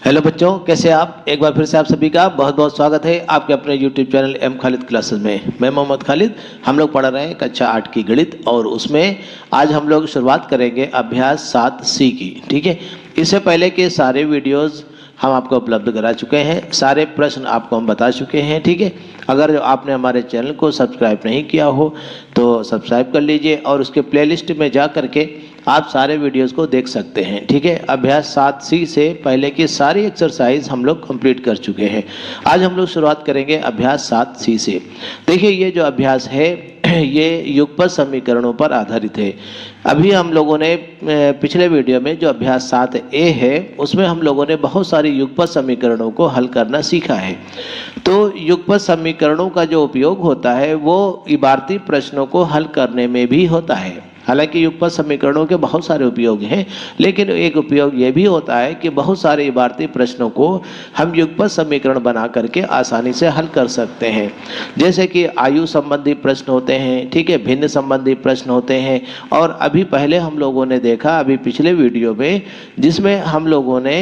Hello बच्चों, कैसे आप। एक बार फिर से आप सभी का बहुत बहुत स्वागत है आपके अपने YouTube channel M Khalid classes में। मैं मोहम्मद खालिद। हम लोग पढ़ रहे हैं कक्षा 8 की गणित और उसमें आज हम लोग शुरुआत करेंगे अभ्यास 7C की। ठीक है, इससे पहले के सारे वीडियोस हम आपको उपलब्ध करा चुके हैं, सारे प्रश्न आपको हम बता चुके हैं। ठीक है, अगर जो आपने हमारे चैनल को सब्सक्राइब नहीं किया हो तो सब्सक्राइब कर लीजिए और उसके प्लेलिस्ट में जा करके आप सारे वीडियोस को देख सकते हैं। ठीक है, अभ्यास 7C से पहले की सारी एक्सरसाइज हम लोग कंप्लीट कर चुके हैं। आज हम लोग शुरुआत करेंगे अभ्यास 7C से। देखिए, ये जो अभ्यास है ये युगपत समीकरणों पर आधारित है। अभी हम लोगों ने पिछले वीडियो में जो अभ्यास 7A है उसमें हम लोगों ने बहुत सारी युगपत समीकरणों को हल करना सीखा है। तो युगपत समीकरणों का जो उपयोग होता है वो इबारती प्रश्नों को हल करने में भी होता है। हालांकि युगपत समीकरणों के बहुत सारे उपयोग हैं, लेकिन एक उपयोग ये भी होता है कि बहुत सारे इबारती प्रश्नों को हम युगपत समीकरण बना करके आसानी से हल कर सकते हैं। जैसे कि आयु संबंधी प्रश्न होते हैं, ठीक है, भिन्न संबंधी प्रश्न होते हैं। और अभी पहले हम लोगों ने देखा अभी पिछले वीडियो में, जिसमें हम लोगों ने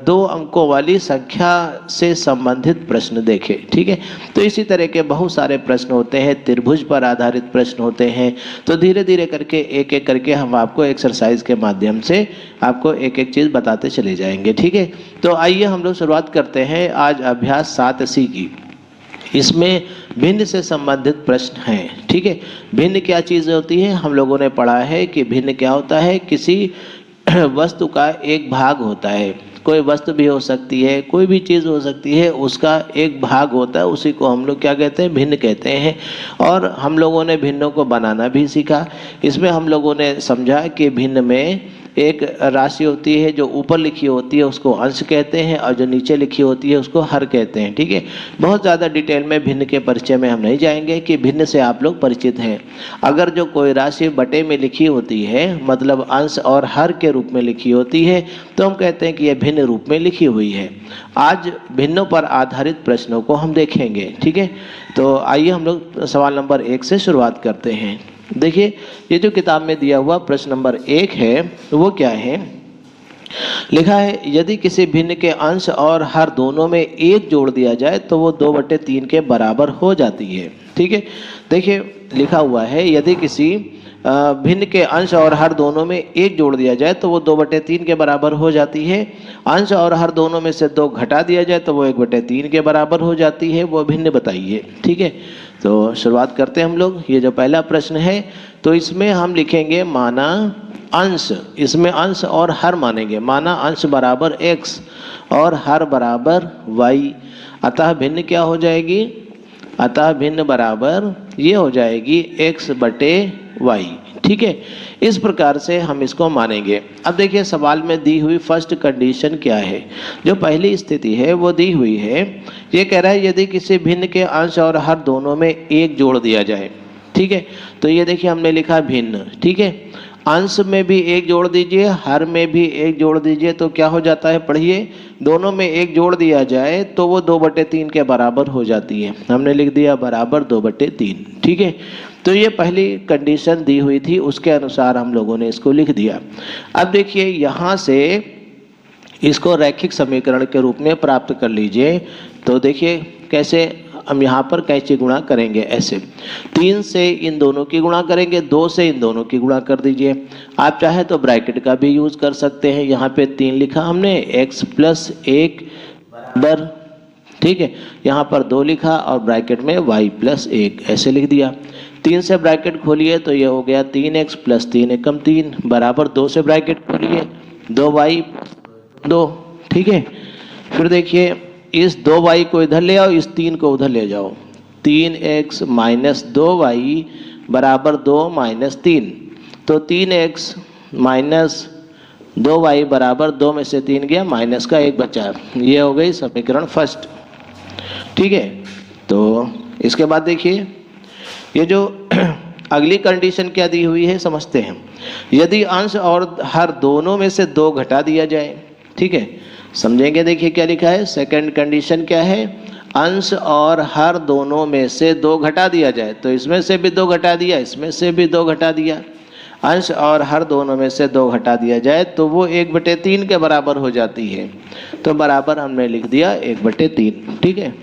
2 अंकों वाली संख्या से संबंधित प्रश्न देखे। ठीक है, तो इसी तरह के बहुत सारे प्रश्न होते हैं, त्रिभुज पर आधारित प्रश्न होते हैं। तो धीरे धीरे करके एक एक करके हम आपको एक्सरसाइज के माध्यम से आपको एक एक चीज़ बताते चले जाएंगे। ठीक है, तो आइए हम लोग शुरुआत करते हैं आज अभ्यास 7C की। इसमें भिन्न से संबंधित प्रश्न हैं। ठीक है, भिन्न क्या चीज़ होती है, हम लोगों ने पढ़ा है कि भिन्न क्या होता है, किसी वस्तु का एक भाग होता है। कोई वस्तु भी हो सकती है, कोई भी चीज़ हो सकती है, उसका एक भाग होता है, उसी को हम लोग क्या कहते हैं, भिन्न कहते हैं। और हम लोगों ने भिन्नों को बनाना भी सीखा। इसमें हम लोगों ने समझा कि भिन्न में एक राशि होती है जो ऊपर लिखी होती है उसको अंश कहते हैं, और जो नीचे लिखी होती है उसको हर कहते हैं। ठीक है, बहुत ज़्यादा डिटेल में भिन्न के परिचय में हम नहीं जाएंगे कि भिन्न से आप लोग परिचित हैं। अगर जो कोई राशि बटे में लिखी होती है, मतलब अंश और हर के रूप में लिखी होती है, तो हम कहते हैं कि यह भिन्न रूप में लिखी हुई है। आज भिन्नों पर आधारित प्रश्नों को हम देखेंगे। ठीक है, तो आइए हम लोग सवाल नंबर 1 से शुरुआत करते हैं। देखिए, ये जो किताब में दिया हुआ प्रश्न नंबर 1 है वो क्या है, लिखा है यदि किसी भिन्न के अंश और हर दोनों में 1 जोड़ दिया जाए तो वो 2/3 के बराबर हो जाती है। ठीक है, देखिए लिखा हुआ है यदि किसी भिन्न के अंश और हर दोनों में 1 जोड़ दिया जाए तो वो 2/3 के बराबर हो जाती है। अंश और हर दोनों में से 2 घटा दिया जाए तो वो 1/3 के बराबर हो जाती है। वो भिन्न बताइए। ठीक है, तो शुरुआत करते हैं हम लोग। ये जो पहला प्रश्न है तो इसमें हम लिखेंगे माना अंश, इसमें अंश और हर मानेंगे। माना अंश बराबर x और हर बराबर y, अतः भिन्न क्या हो जाएगी, अतः भिन्न बराबर ये हो जाएगी x/y। ठीक है, इस प्रकार से हम इसको मानेंगे। अब देखिए सवाल में दी हुई फर्स्ट कंडीशन क्या है, जो पहली स्थिति है वो दी हुई है। ये कह रहा है यदि किसी भिन्न के अंश और हर दोनों में 1 जोड़ दिया जाए। ठीक है, तो ये देखिए हमने लिखा भिन्न। ठीक है, अंश में भी 1 जोड़ दीजिए, हर में भी 1 जोड़ दीजिए, तो क्या हो जाता है, पढ़िए, दोनों में 1 जोड़ दिया जाए तो वो 2/3 के बराबर हो जाती है। हमने लिख दिया बराबर 2/3। ठीक है, तो ये पहली कंडीशन दी हुई थी, उसके अनुसार हम लोगों ने इसको लिख दिया। अब देखिए यहाँ से इसको रैखिक समीकरण के रूप में प्राप्त कर लीजिए। तो देखिए कैसे हम यहाँ पर कैसे गुणा करेंगे, ऐसे 3 से इन दोनों की गुणा करेंगे, 2 से इन दोनों की गुणा कर दीजिए। आप चाहे तो ब्रैकेट का भी यूज़ कर सकते हैं। यहाँ पे 3 लिखा हमने, x+1 बराबर, ठीक है, यहाँ पर 2 लिखा और ब्रैकेट में y+1 ऐसे लिख दिया। 3 से ब्रैकेट खोलिए तो ये हो गया 3x + 3 × 3 बराबर 2 से ब्रैकेट खोलिए 2y 2। ठीक है, फिर देखिए इस 2y को इधर ले आओ, इस 3 को उधर ले जाओ, 3x - 2y बराबर 2 - 3। तो 3x - 2y बराबर 2 में से 3 गया, माइनस का 1 बचा। ये हो गई समीकरण फर्स्ट। ठीक है, तो इसके बाद देखिए ये जो अगली कंडीशन क्या दी हुई है समझते हैं। यदि अंश और हर दोनों में से 2 घटा दिया जाए। ठीक है, समझेंगे। देखिए क्या लिखा है, सेकंड कंडीशन क्या है, अंश और हर दोनों में से 2 घटा दिया जाए। तो इसमें से भी 2 घटा दिया, इसमें से भी 2 घटा दिया। अंश और हर दोनों में से 2 घटा दिया जाए तो वो 1/3 के बराबर हो जाती है। तो बराबर हमने लिख दिया 1/3। ठीक है।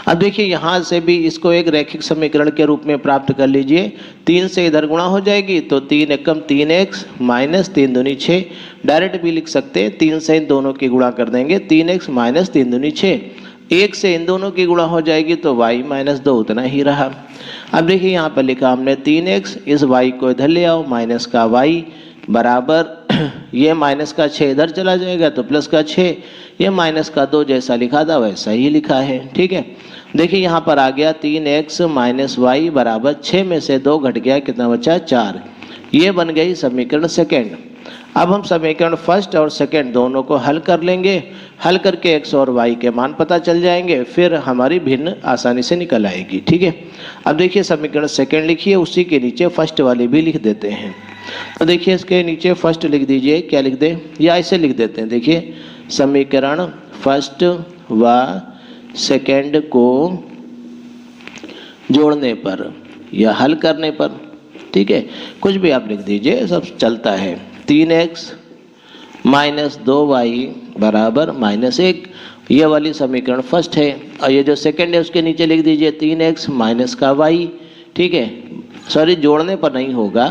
अब देखिए यहाँ से भी इसको एक रैखिक समीकरण के रूप में प्राप्त कर लीजिए। 3 से इधर गुणा हो जाएगी तो 3 एकम 3x माइनस 3 दूनी 6। डायरेक्ट भी लिख सकते हैं, 3 से इन दोनों की गुणा कर देंगे, 3x माइनस 3 दूनी 6। 1 से इन दोनों की गुणा हो जाएगी तो y माइनस 2 उतना ही रहा। अब देखिए यहाँ पर लिखा हमने 3x, इस y को इधर ले आओ, माइनस का y बराबर ये माइनस का 6 इधर चला जाएगा तो प्लस का 6, ये माइनस का 2 जैसा लिखा था वैसा ही लिखा है। ठीक है। देखिए यहाँ पर आ गया 3x माइनस वाई बराबर 6 में से 2 घट गया, कितना बचा 4। ये बन गई समीकरण सेकेंड। अब हम समीकरण फर्स्ट और सेकेंड दोनों को हल कर लेंगे। हल करके x और y के मान पता चल जाएंगे, फिर हमारी भिन्न आसानी से निकल आएगी। ठीक है। अब देखिए समीकरण सेकेंड लिखिए, उसी के नीचे फर्स्ट वाली भी लिख देते हैं। तो देखिए इसके नीचे फर्स्ट लिख दीजिए, क्या लिख दें या ऐसे लिख देते हैं। देखिए समीकरण फर्स्ट व सेकेंड को जोड़ने पर या हल करने पर, ठीक है, कुछ भी आप लिख दीजिए, सब चलता है। 3x माइनस 2y बराबर -1, ये वाली समीकरण फर्स्ट है। और ये जो सेकंड है उसके नीचे लिख दीजिए 3x माइनस का y। ठीक है, सॉरी जोड़ने पर नहीं होगा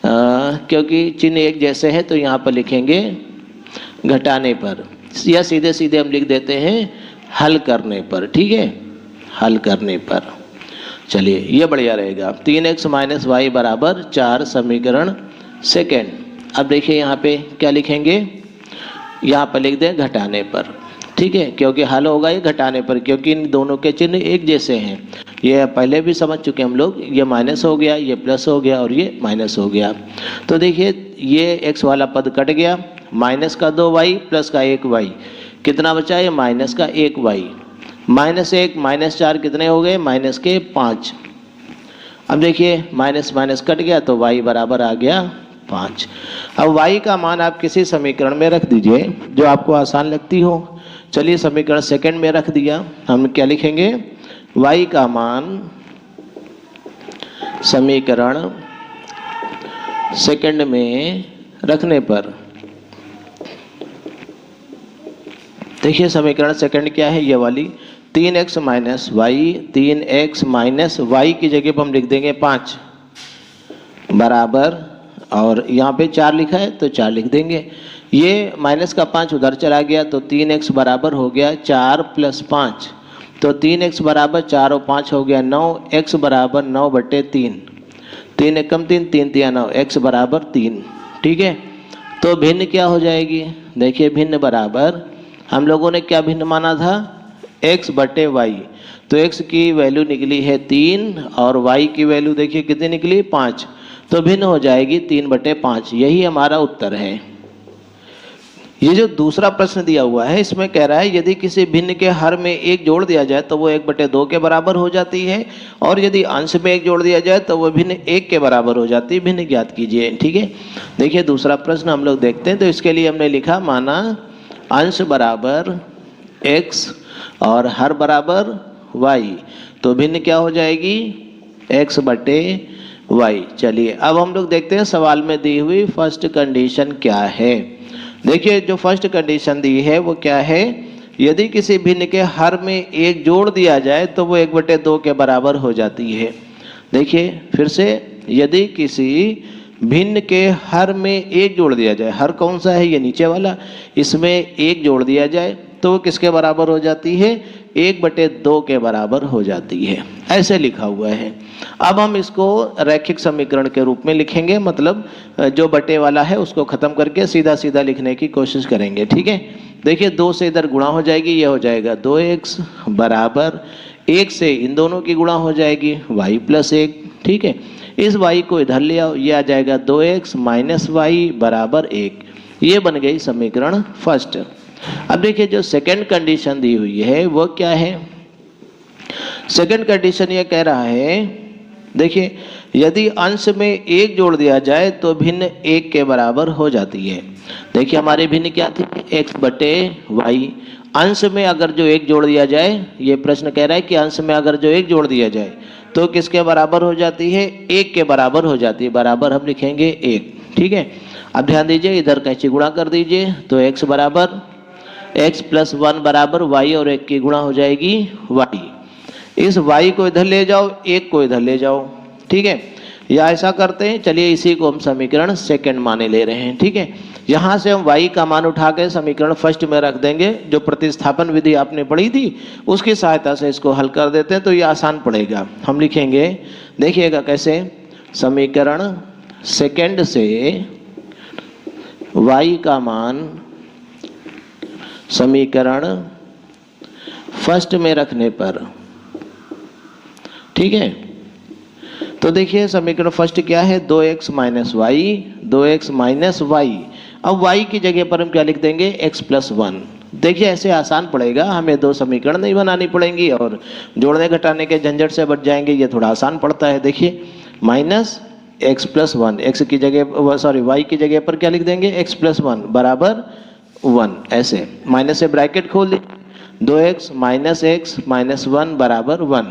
क्योंकि चिन्ह एक जैसे हैं, तो यहाँ पर लिखेंगे घटाने पर, या सीधे सीधे हम लिख देते हैं हल करने पर। ठीक है, हल करने पर। चलिए ये बढ़िया रहेगा। 3x माइनस वाई बराबर 4 समीकरण सेकेंड। अब देखिए यहाँ पे क्या लिखेंगे, यहाँ पर लिख दें घटाने पर। ठीक है, क्योंकि हल होगा ये घटाने पर, क्योंकि इन दोनों के चिन्ह एक जैसे हैं। ये पहले भी समझ चुके हम लोग, ये माइनस हो गया, ये प्लस हो गया और ये माइनस हो गया। तो देखिए ये x वाला पद कट गया, माइनस का 2y प्लस का 1y, कितना बचा, ये माइनस का 1y। -1 -4 कितने हो गए, माइनस के 5। अब देखिए माइनस माइनस कट गया तो y बराबर आ गया 5। अब y का मान आप किसी समीकरण में रख दीजिए जो आपको आसान लगती हो। चलिए समीकरण सेकंड में रख दिया, हम क्या लिखेंगे, y का मान समीकरण सेकंड में रखने पर, देखिए समीकरण सेकंड क्या है, ये वाली 3x minus Y, 3x minus Y की जगह पर हम लिख देंगे 5 बराबर, और यहाँ पे 4 लिखा है तो 4 लिख देंगे। ये माइनस का 5 उधर चला गया तो 3x बराबर हो गया 4 + 5, तो 3x बराबर 4 और 5 हो गया 9, x बराबर 9/3, 3 एकम 3, 3 तिया 9, x बराबर 3। ठीक है, तो भिन्न क्या हो जाएगी, देखिए भिन्न बराबर, हम लोगों ने क्या भिन्न माना था, x/y, तो x की वैल्यू निकली है 3 और y की वैल्यू देखिए कितनी निकली 5, तो भिन्न हो जाएगी 3/5। यही हमारा उत्तर है। ये जो दूसरा प्रश्न दिया हुआ है इसमें कह रहा है यदि किसी भिन्न के हर में 1 जोड़ दिया जाए तो वो 1/2 के बराबर हो जाती है, और यदि अंश में 1 जोड़ दिया जाए तो वो भिन्न 1 के बराबर हो जाती है। भिन्न ज्ञात कीजिए। ठीक है, देखिए दूसरा प्रश्न हम लोग देखते हैं। तो इसके लिए हमने लिखा, माना अंश बराबर x और हर बराबर y, तो भिन्न क्या हो जाएगी, x/y। चलिए अब हम लोग देखते हैं सवाल में दी हुई फर्स्ट कंडीशन क्या है। देखिए जो फर्स्ट कंडीशन दी है वो क्या है, यदि किसी भिन्न के हर में 1 जोड़ दिया जाए तो वो 1/2 के बराबर हो जाती है। देखिए फिर से, यदि किसी भिन्न के हर में 1 जोड़ दिया जाए, हर कौन सा है, ये नीचे वाला, इसमें 1 जोड़ दिया जाए तो वो किसके बराबर हो जाती है, 1/2 के बराबर हो जाती है। ऐसे लिखा हुआ है। अब हम इसको रैखिक समीकरण के रूप में लिखेंगे, मतलब जो बटे वाला है उसको खत्म करके सीधा सीधा लिखने की कोशिश करेंगे। ठीक है, देखिए 2 से इधर गुणा हो जाएगी, ये हो जाएगा 2x बराबर 1 से इन दोनों की गुणा हो जाएगी y + 1। ठीक है, इस y को इधर ले आओ, ये आ जाएगा 2x माइनस वाई बराबर 1। ये बन गई समीकरण फर्स्ट। अब देखिए जो सेकंड कंडीशन दी हुई है वो क्या है। सेकंड कंडीशन ये कह रहा है, देखिए यदि अंश में 1 जोड़ दिया जाए तो भिन्न 1 के बराबर हो जाती है। देखिए हमारे भिन्न क्या थी, x/y। अंश में अगर जो 1 जोड़ दिया जाए, ये प्रश्न कह रहा है कि अंश में अगर जो 1 जोड़ दिया जाए तो किसके बराबर हो जाती है? 1 के बराबर हो जाती है। बराबर हम लिखेंगे 1, ठीक है। अब ध्यान दीजिए, इधर कैंची गुणा कर दीजिए, तो x बराबर x प्लस 1 बराबर y और 1 की गुणा हो जाएगी y। इस y को इधर ले जाओ, 1 को इधर ले जाओ, ठीक है। या ऐसा करते हैं, चलिए इसी को हम समीकरण सेकंड माने ले रहे हैं, ठीक है। यहाँ से हम y का मान उठा के समीकरण फर्स्ट में रख देंगे। जो प्रतिस्थापन विधि आपने पढ़ी थी उसकी सहायता से इसको हल कर देते हैं, तो ये आसान पड़ेगा। हम लिखेंगे, देखिएगा कैसे, समीकरण सेकंड से y का मान समीकरण फर्स्ट में रखने पर, ठीक है। तो देखिए समीकरण फर्स्ट क्या है? 2x minus y, 2x minus y. अब y की जगह पर हम क्या लिख देंगे? x plus 1। देखिए ऐसे आसान पड़ेगा, हमें दो समीकरण नहीं बनानी पड़ेंगी और जोड़ने घटाने के झंझट से बच जाएंगे। ये थोड़ा आसान पड़ता है। देखिए माइनस x प्लस 1, x की जगह सॉरी y की जगह पर क्या लिख देंगे? x प्लस 1 बराबर 1। ऐसे माइनस से ब्रैकेट खोल दी, 2x माइनस x माइनस 1 बराबर 1।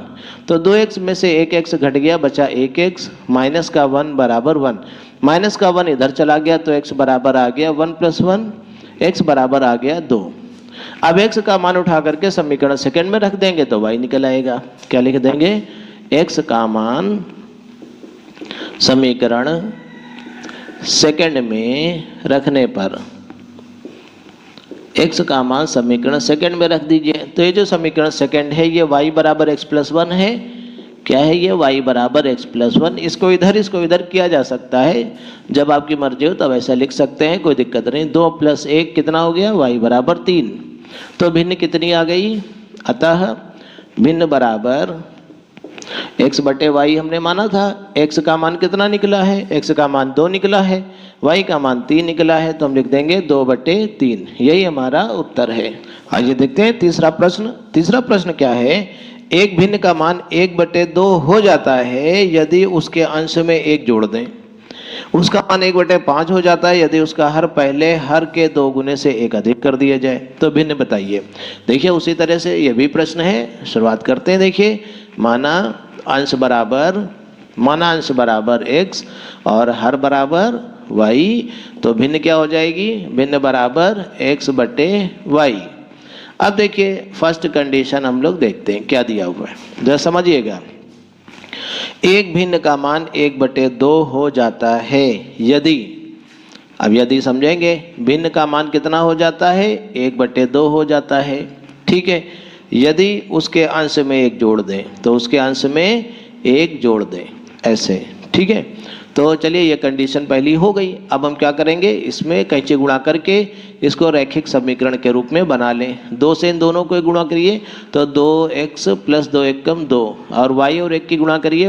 तो 2x में से एक x घट गया, बचा 1x, माइनस का 1 बराबर 1। माइनस का 1 इधर चला गया तो x बराबर आ गया 1 प्लस 1, x बराबर आ गया 2। अब x का मान उठा करके समीकरण सेकंड में रख देंगे तो y निकल आएगा। क्या लिख देंगे? x का मान समीकरण सेकंड में रखने पर, x का मान समीकरण सेकंड में रख दीजिए। तो ये जो समीकरण सेकंड है ये y बराबर x प्लस 1 है। क्या है ये? y बराबर x प्लस 1। इसको इधर किया जा सकता है, जब आपकी मर्जी हो तब ऐसा लिख सकते हैं, कोई दिक्कत नहीं। 2 प्लस 1 कितना हो गया? y बराबर 3। तो भिन्न कितनी आ गई? अतः भिन्न बराबर x बटे y हमने माना था। x का मान कितना निकला है? x का मान 2 निकला है, y का मान 3 निकला है, तो हम लिख देंगे 2 बटे 3। यही हमारा उत्तर है। आइए देखते हैं तीसरा प्रश्न। तीसरा प्रश्न क्या है? एक भिन्न का मान 1 बटे 2 हो जाता है यदि उसके अंश में 1 जोड़ दें। उसका मान 1 बटे 5 हो जाता है यदि उसका हर पहले हर के 2 गुने से 1 अधिक कर दिया जाए। तो भिन्न बताइए। देखिए उसी तरह से यह भी प्रश्न है, शुरुआत करते हैं। देखिए माना अंश बराबर x और हर बराबर y, तो भिन्न क्या हो जाएगी? भिन्न बराबर x बटे y। अब देखिए फर्स्ट कंडीशन हम लोग देखते हैं क्या दिया हुआ है, जरा समझिएगा। एक भिन्न का मान 1 बटे 2 हो जाता है यदि, अब यदि समझेंगे, भिन्न का मान कितना हो जाता है? 1 बटे 2 हो जाता है, ठीक है। यदि उसके अंश में 1 जोड़ दें, तो उसके अंश में 1 जोड़ दें, ऐसे, ठीक है। तो चलिए ये कंडीशन पहली हो गई। अब हम क्या करेंगे? इसमें कैंची गुणा करके इसको रैखिक समीकरण के रूप में बना लें। 2 से इन दोनों को गुणा करिए तो 2x प्लस 2 एकम 2, और y और 1 की गुणा करिए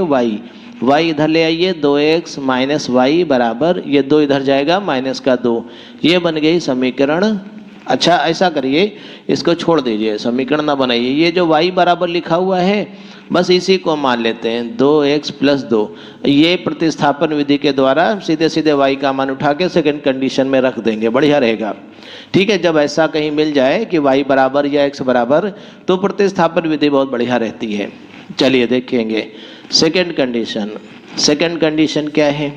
y इधर ले आइए, 2x माइनस y बराबर, ये 2 इधर जाएगा, माइनस का 2। ये बन गई समीकरण। अच्छा ऐसा करिए, इसको छोड़ दीजिए, समीकरण ना बनाइए। ये जो y बराबर लिखा हुआ है बस इसी को मान लेते हैं, 2x प्लस 2। ये प्रतिस्थापन विधि के द्वारा सीधे सीधे y का मान उठा के सेकंड कंडीशन में रख देंगे, बढ़िया रहेगा, ठीक है। जब ऐसा कहीं मिल जाए कि y बराबर या x बराबर, तो प्रतिस्थापन विधि बहुत बढ़िया रहती है। चलिए देखेंगे सेकंड कंडीशन। सेकंड कंडीशन क्या है?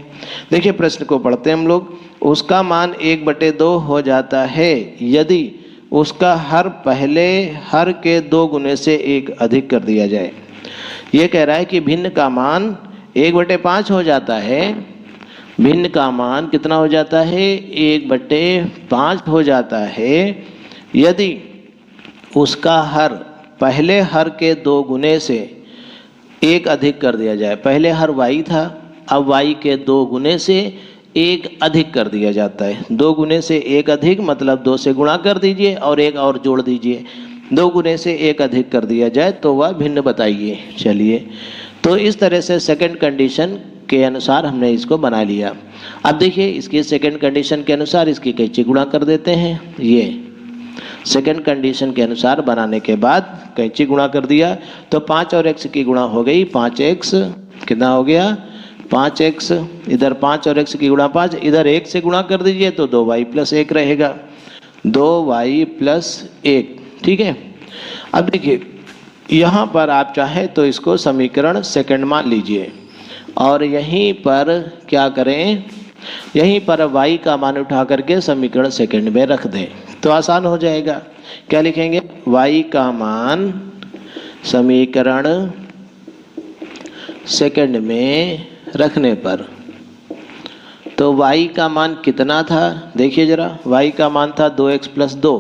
देखिए प्रश्न को पढ़ते हैं हम लोग। उसका मान 1 बटे 2 हो जाता है यदि उसका हर पहले हर के 2 गुने से 1 अधिक कर दिया जाए। ये कह रहा है कि भिन्न का मान 1 बटे 5 हो जाता है। भिन्न का मान कितना हो जाता है? 1 बटे 5 हो जाता है यदि उसका हर पहले हर के 2 गुने से 1 अधिक कर दिया जाए। पहले हर y था, अब y के 2 गुने से 1 अधिक कर दिया जाता है। 2 गुने से 1 अधिक मतलब 2 से गुणा कर दीजिए और 1 और जोड़ दीजिए। 2 गुने से 1 अधिक कर दिया जाए तो वह भिन्न बताइए। चलिए, तो इस तरह से सेकंड कंडीशन के अनुसार हमने इसको बना लिया। अब देखिए इसकी सेकंड कंडीशन के अनुसार इसकी कैंची गुणा कर देते हैं। ये सेकंड कंडीशन के अनुसार बनाने के बाद कैंची गुणा कर दिया तो 5 और x की गुणा हो गई, 5x कितना हो गया? 5x। इधर 5 और x की गुणा 5, इधर 1 से गुणा कर दीजिए तो 2y प्लस 1 रहेगा, 2y प्लस 1, ठीक है। अब देखिए यहाँ पर आप चाहें तो इसको समीकरण सेकंड मान लीजिए और यहीं पर क्या करें, यहीं पर y का मान उठा करके समीकरण सेकंड में रख दें तो आसान हो जाएगा। क्या लिखेंगे, y का मान समीकरण सेकंड में रखने पर, तो y का मान कितना था देखिए जरा, y का मान था 2x प्लस 2,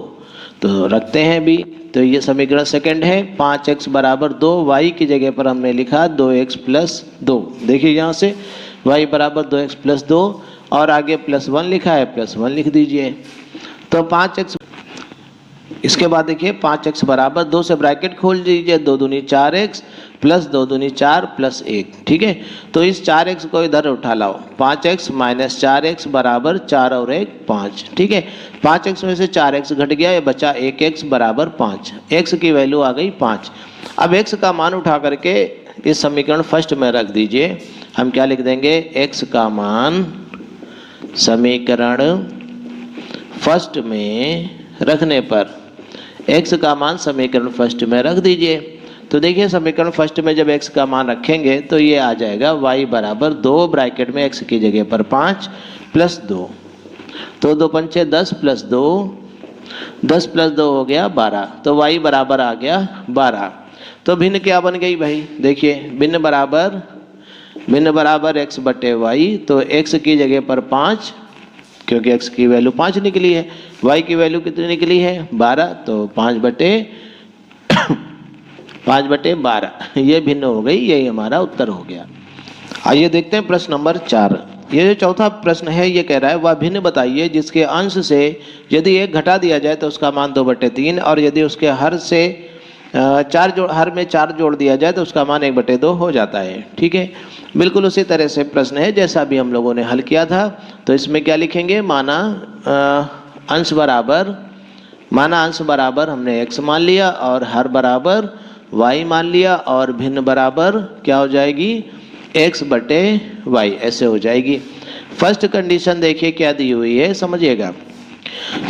तो रखते हैं भी, तो ये समीकरण सेकंड है। 5x बराबर 2, y की जगह पर हमने लिखा 2x प्लस 2। देखिए यहाँ से y बराबर 2x प्लस 2 और आगे प्लस 1 लिखा है, प्लस 1 लिख दीजिए। तो 5x, इसके बाद देखिए 5x बराबर 2 से ब्रैकेट खोल दीजिए, 2 दूनी 4x प्लस 2 दूनी 4 प्लस 1, ठीक है। तो इस 4x को इधर उठा लाओ, 5x माइनस 4x बराबर 4 और 1 5, ठीक है। 5x में से 4x घट गया, ये बचा 1x बराबर 5, x की वैल्यू आ गई 5। अब x का मान उठा करके इस समीकरण फर्स्ट में रख दीजिए। हम क्या लिख देंगे, x का मान समीकरण फर्स्ट में रखने पर, x का मान समीकरण फर्स्ट में रख दीजिए। तो देखिए समीकरण फर्स्ट में जब x का मान रखेंगे तो ये आ जाएगा y बराबर 2 ब्रैकेट में x की जगह पर 5 प्लस 2, तो 2 पंचे 10 प्लस 2, 10 प्लस 2 हो गया 12, तो y बराबर आ गया 12। तो भिन्न क्या बन गई भाई, देखिए भिन्न बराबर x बटे y, तो x की जगह पर 5, क्योंकि x की वैल्यू 5 निकली है, y की वैल्यू कितनी निकली है 12, तो 5 बटे 12 ये भिन्न हो गई, यही हमारा उत्तर हो गया। आइए देखते हैं प्रश्न नंबर 4। ये जो चौथा प्रश्न है ये कह रहा है वह भिन्न बताइए जिसके अंश से यदि 1 घटा दिया जाए तो उसका मान 2/3 और यदि उसके हर से हर में 4 जोड़ दिया जाए तो उसका मान 1/2 हो जाता है, ठीक है। बिल्कुल उसी तरह से प्रश्न है जैसा भी हम लोगों ने हल किया था। तो इसमें क्या लिखेंगे, माना अंश बराबर हमने x मान लिया और हर बराबर y मान लिया और भिन्न बराबर क्या हो जाएगी, x बटे y, ऐसे हो जाएगी। फर्स्ट कंडीशन देखिए क्या दी हुई है, समझिएगा।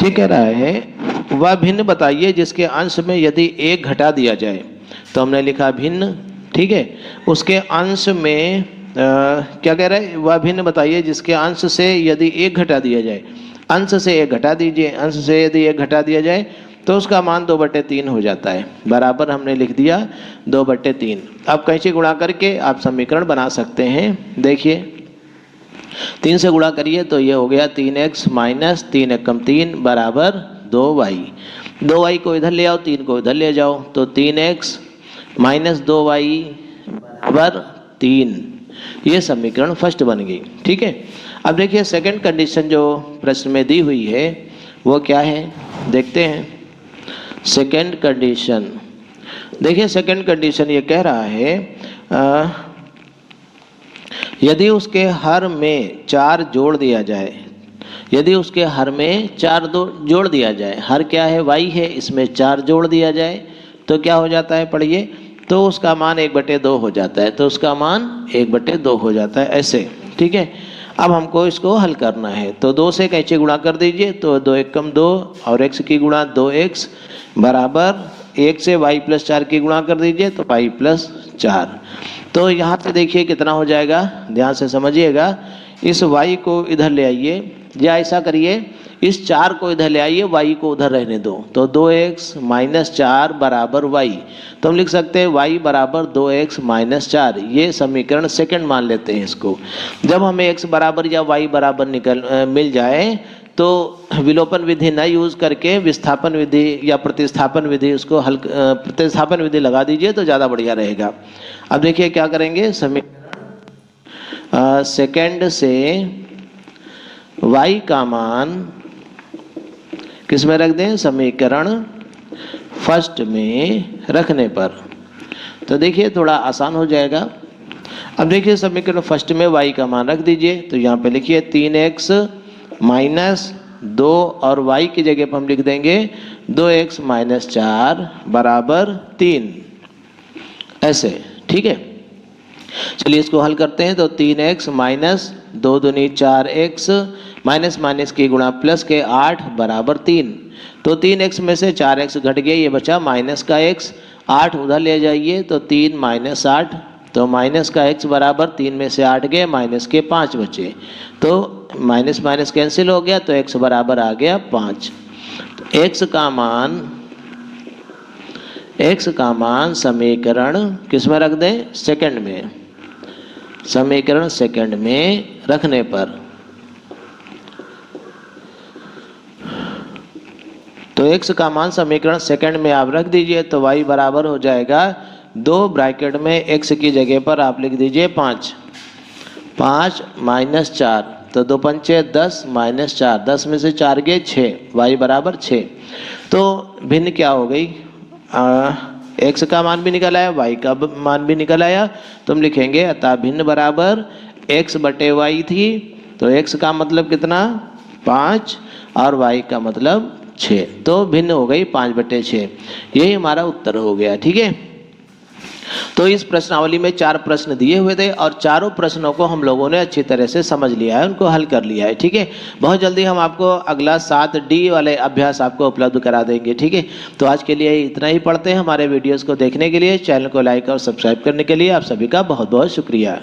ये कह रहा है वह भिन्न बताइए जिसके अंश में यदि 1 घटा दिया जाए, तो हमने लिखा भिन्न, ठीक है। उसके अंश में क्या कह रहा है, वह भिन्न बताइए जिसके अंश से यदि 1 घटा दिया जाए, अंश से 1 घटा दीजिए, अंश से यदि 1 घटा दिया जाए तो उसका मान 2/3 हो जाता है, बराबर हमने लिख दिया 2/3। अब कैसे गुणा करके आप समीकरण बना सकते हैं, देखिए 3 से गुणा करिए तो ये हो गया 3x माइनस 3 × 3 बराबर 2y। 2y को इधर ले आओ, 3 को इधर ले जाओ, तो 3x माइनस 2y बराबर 3, ये समीकरण फर्स्ट बन गई, ठीक है। अब देखिए सेकंड कंडीशन जो प्रश्न में दी हुई है वो क्या है, देखते हैं। सेकंड कंडीशन देखिए, सेकंड कंडीशन ये कह रहा है यदि उसके हर में 4 जोड़ दिया जाए, यदि उसके हर में 4 जोड़ दिया जाए, हर क्या है y है, इसमें 4 जोड़ दिया जाए तो क्या हो जाता है, पढ़िए, तो उसका मान 1/2 हो जाता है, तो उसका मान 1/2 हो जाता है, ऐसे, ठीक है। अब हमको इसको हल करना है, तो 2 से कैसे गुणा कर दीजिए, तो 2 × 2 और x की गुणा 2x बराबर 1 से y + 4 की गुणा कर दीजिए तो y + 4। तो यहाँ से देखिए कितना हो जाएगा, ध्यान से समझिएगा। इस y को इधर ले आइए या ऐसा करिए, इस 4 को इधर ले आइए, y को उधर रहने दो, तो 2x माइनस 4 बराबर y। तो हम लिख सकते हैं y बराबर 2x माइनस 4, ये समीकरण सेकंड मान लेते हैं इसको। जब हमें x बराबर या y बराबर मिल जाए तो विलोपन विधि न यूज करके विस्थापन विधि या प्रतिस्थापन विधि, उसको प्रतिस्थापन विधि लगा दीजिए तो ज़्यादा बढ़िया रहेगा। अब देखिए क्या करेंगे, समीकरण सेकंड से y का मान किस में रख दें, समीकरण फर्स्ट में रखने पर, तो देखिए थोड़ा आसान हो जाएगा। अब देखिए समीकरण फर्स्ट में y का मान रख दीजिए, तो यहाँ पे लिखिए 3x माइनस 2 और y की जगह पर हम लिख देंगे 2x माइनस 4 बराबर 3, ऐसे, ठीक है। चलिए इसको हल करते हैं, तो 3x माइनस 2 दूनी 4x माइनस माइनस की गुणा प्लस के 8 बराबर 3, तो 3x में से 4x घट गया, ये बचा माइनस का x 8 उधर ले जाइए तो 3 माइनस 8, तो माइनस का x बराबर 3 में से 8 गए, माइनस के 5 बचे, तो माइनस माइनस कैंसिल हो गया, तो x बराबर आ गया 5। तो x का मान समीकरण किस में रख दें? सेकंड में। समीकरण सेकंड में रखने पर तो x का मान समीकरण सेकंड में आप रख दीजिए तो y बराबर हो जाएगा 2 ब्रैकेट में x की जगह पर आप लिख दीजिए 5, 5 माइनस 4, तो 2 पंचे 10 माइनस 4, 10 में से 4 गए 6, y बराबर 6। तो भिन्न क्या हो गई? x का मान भी निकल आया, y का मान भी निकल आया, तो हम लिखेंगे अतः भिन्न बराबर x बटे y थी, तो x का मतलब कितना? 5 और y का मतलब 6, तो भिन्न हो गई 5/6। यही हमारा उत्तर हो गया। ठीक है, तो इस प्रश्नावली में 4 प्रश्न दिए हुए थे और चारों प्रश्नों को हम लोगों ने अच्छी तरह से समझ लिया है, उनको हल कर लिया है। ठीक है, बहुत जल्दी हम आपको अगला 7D वाले अभ्यास आपको उपलब्ध करा देंगे। ठीक है, तो आज के लिए इतना ही पढ़ते हैं। हमारे वीडियोस को देखने के लिए, चैनल को लाइक और सब्सक्राइब करने के लिए आप सभी का बहुत बहुत शुक्रिया।